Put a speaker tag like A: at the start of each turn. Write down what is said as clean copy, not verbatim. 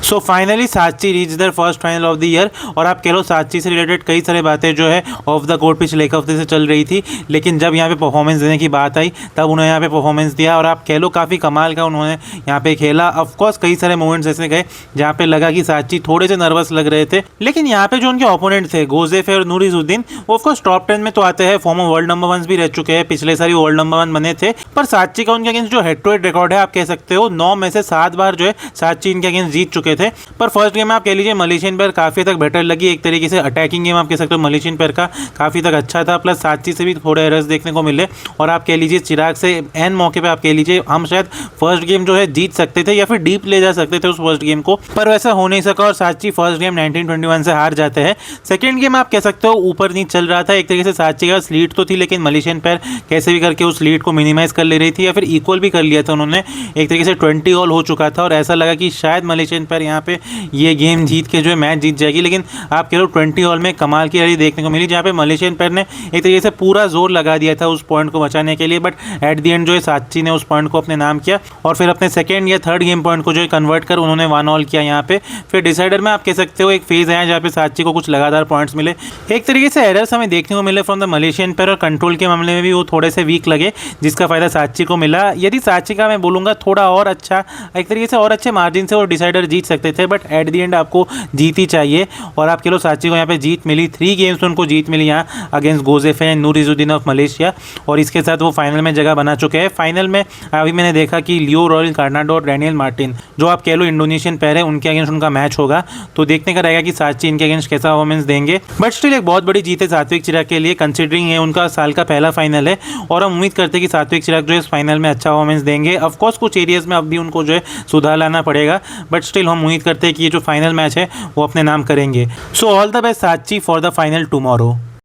A: So finally Sachi reach there first final of the year. और आप कह लो साची से रिलेटेड कई सारी बातें जो है ऑफ द कोर्ट पिछले एक हफ्ते से चल रही थी, लेकिन जब यहाँ पे परफॉर्मेंस देने की बात आई तब उन्होंने यहाँ पे परफॉर्मेंस दिया और आप कह लो काफ़ी कमाल का उन्होंने यहाँ पे खेला। ऑफकोर्स कई सारे मोमेंट्स ऐसे गए जहाँ पे लगा कि साची थोड़े से नर्वस लग रहे थे, लेकिन यहाँ पे जो उनके ओपोनेंट थे गोजेफ और नूर इजुद्दीन वो ऑफकोर्स टॉप 10 में तो आते हैं, फॉर्मर वर्ल्ड नंबर 1 भी रह चुके हैं, पिछले सारी वर्ल्ड नंबर 1 बने थे। पर साची का उनके अगेंस्ट जो हेड टू हेड रिकॉर्ड है आप कह सकते हो 9 में से 7 बार जो है साची इनके अगेंस्ट जीत चुके थे। पर फर्स्ट गेम में आप कह लीजिए मलेशियन पेयर काफ़ी तक बेटर लगी, एक तरीके से अटैकिंग गेम आप कह सकते हो मलेशियन पेयर का काफ़ी तक अच्छा था, प्लस साची से भी थोड़े एरर्स देखने को मिले। और आप कह लीजिए चिराग से एन मौके पे आप कह लीजिए हम शायद फर्स्ट गेम जो है जीत सकते थे या फिर डीप ले जा सकते थे उस फर्स्ट गेम को, पर वैसा हो नहीं सका और साची फर्स्ट गेम 19-21 से हार जाते हैं। सेकेंड गेम आप कह सकते हो ऊपर नीचे चल रहा था, एक तरीके से साची का लीड तो थी लेकिन मलेशियन पेयर कैसे भी करके उस लीड को मिनिमाइज कर ले रही थी या फिर इक्वल भी कर लिया था उन्होंने, एक तरीके से 20 ऑल हो चुका था और ऐसा लगा कि शायद मलेशियन पेयर यहाँ पे ये गेम जीत के जो है मैच जीत जाएगी। लेकिन आप कह लो 20 ऑल में कमाल की रैली देखने को मिली जहाँ पे मलेशियन पेयर ने एक तरीके से पूरा जोर लगा दिया था उस पॉइंट को बचाने के लिए, बट एट द एंड जो है साची ने उस पॉइंट को अपने नाम किया और फिर अपने सेकेंड या थर्ड गेम पॉइंट को जो है कन्वर्ट कर उन्होंने 1 ऑल किया यहाँ पे। फिर डिसाइडर में आप कह सकते हो एक फेज आया जहाँ पे साची को कुछ लगातार पॉइंट्स मिले, एक तरीके से एरर्स हमें देखने को मिले फ्रॉम द मलेशियन पेयर और कंट्रोल के मामले में भी वो थोड़े से वीक लगे जिसका फायदा साची को मिला। यदि साची का मैं बोलूँगा थोड़ा और अच्छा एक तरीके से और अच्छे मार्जिन से वो डिसाइडर जीत सकते थे, बट एट द एंड आपको जीत ही चाहिए और आप कह लो साची को यहाँ पे जीत मिली। 3 गेम्स में उनको जीत मिली यहाँ against Goh Sze Fei and Nur Izzuddin of Malaysia और इसके साथ वो फाइनल में जगह बना चुके हैं। फाइनल में अभी मैंने देखा कि लियो रॉयल कार्नाडो और डैनियल मार्टिन जो आप कह लो इंडोनेशियन पेयर है उनके अगेंस्ट उनका मैच होगा, तो देखने का रहेगा कि साची इनके अगेंस्ट कैसा परफॉर्मेंस देंगे। बट स्टिल एक बहुत बड़ी जीत है सात्विक चिराग के लिए, कंसिडरिंग ये उनका साल का पहला फाइनल है और हम उम्मीद करते हैं कि सात्विक चिराग जो है इस फाइनल में अच्छा परफॉर्मेंस देंगे। ऑफकोर्स कुछ एरियाज में अब भी उनको जो है सुधार लाना पड़ेगा, बट स्टिल हम उम्मीद करते हैं कि ये जो फाइनल मैच है वो अपने नाम करेंगे। सो ऑल द बेस्ट साची फॉर द फाइनल टुमारो।